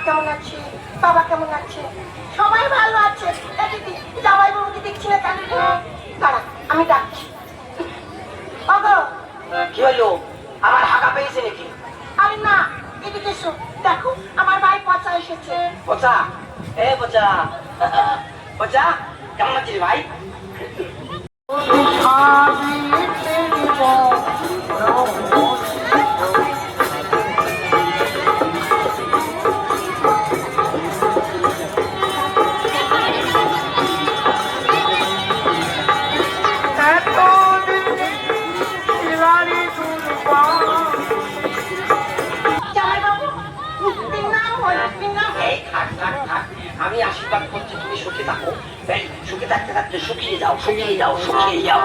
কেমন আছে, বাবা কেমন আছে? সবাই ভালো আছে। দিদি জামাই বাবুকে দেখছি না কেন? দাঁড়া আমি ডাকছি। কি হলো? আমার হাগা পেয়েছে নাকি? আরে না, এদিকে এসো, দেখো আমার ভাই পচা এসেছে। পচা? এ পচা, পচা কেমন আছিস ভাই? আমি আশীর্বাদ করছি তুমি সুখে থাকো। সুখে থাকতে থাকতে শুকিয়ে যাও, শুকিয়ে যাও, শুকিয়ে যাও।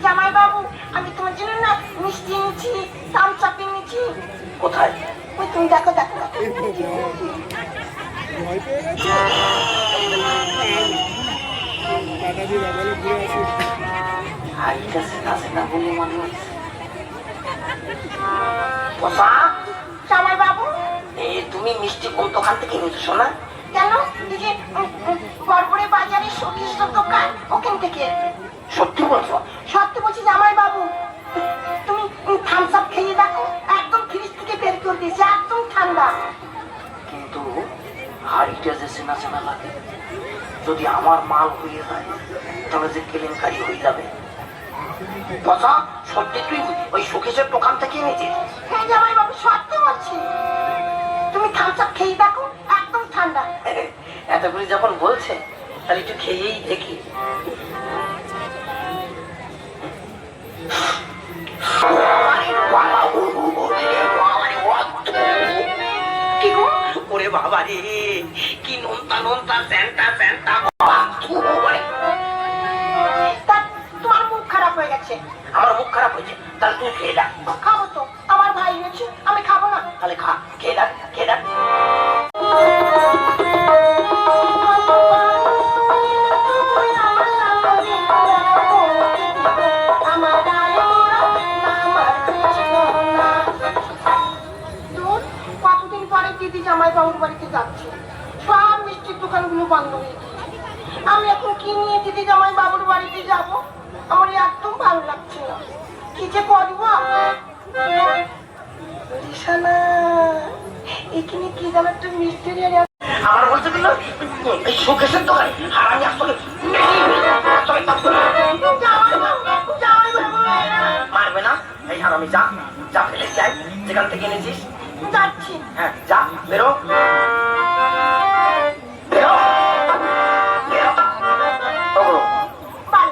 জামাই বাবু, আমি তোমার জন্য না মিষ্টি এনেছি, থামস আপ এনেছি। কোথায়? ওই তুমি দেখো দেখো। জামাই বাবু, তুমি মিষ্টি কোন দোকান থেকে এনেছো না? কেন? এই যে বড়বড়ে বাজারে সতীশ দোকান, ওখান থেকে। সত্যি বলছো? সত্যি বলছি জামাই বাবু। তুমি থামস আপ খেয়ে দেখো, একদম ফ্রিজ থেকে বের করে দিয়েছে, একদম ঠান্ডা। কিন্তু হাড়িটা যে চেনা চেনা লাগে, যদি আমার মাল হয়ে যায় তাহলে যে কেলেঙ্কারি হয়ে যাবে। পচা, সত্যি তুই ওই শোকেশের দোকান থেকে এনেছিস? হ্যাঁ জামাই বাবু, সত্যি বলছি। তুমি থামস আপ খেয়ে দেখো, একদম ঠান্ডা। এত করে যখন বলছে তাহলে একটু খেয়েই দেখি। ওরে বাবা রে, কি নোনতা নোনতা স্যান্টা স্যান্টা। তোমার মুখ খারাপ হয়ে গেছে। আমার মুখ খারাপ হয়েছে? তাহলে তুই খেয়ে দেখ। খাবো তো, আমার ভাই হয়েছে, আমি খাবো না। তাহলে খা, খেয়ে দেখ, খেয়ে দেখ। কতদিন পরে দিদি জামাই বাবুর বাড়িতে যাচ্ছে, সব মিষ্টির দোকানগুলো বন্ধ হয়ে গেছে। আমি এখন কি নিয়ে দিদি জামাই বাবুর বাড়িতে যাব? আমার একদম ভালো লাগছে না, কি যে করবো। এখানে কি যেন একটা মিষ্টি আমার বলতে দিল এই শোকেশের দোকান, আর আমি আসলে মারবে না। এই হারামি, যা যা ফেলে যাই, যেখান থেকে এনেছিস। যাচ্ছি। হ্যাঁ যা, বেরো।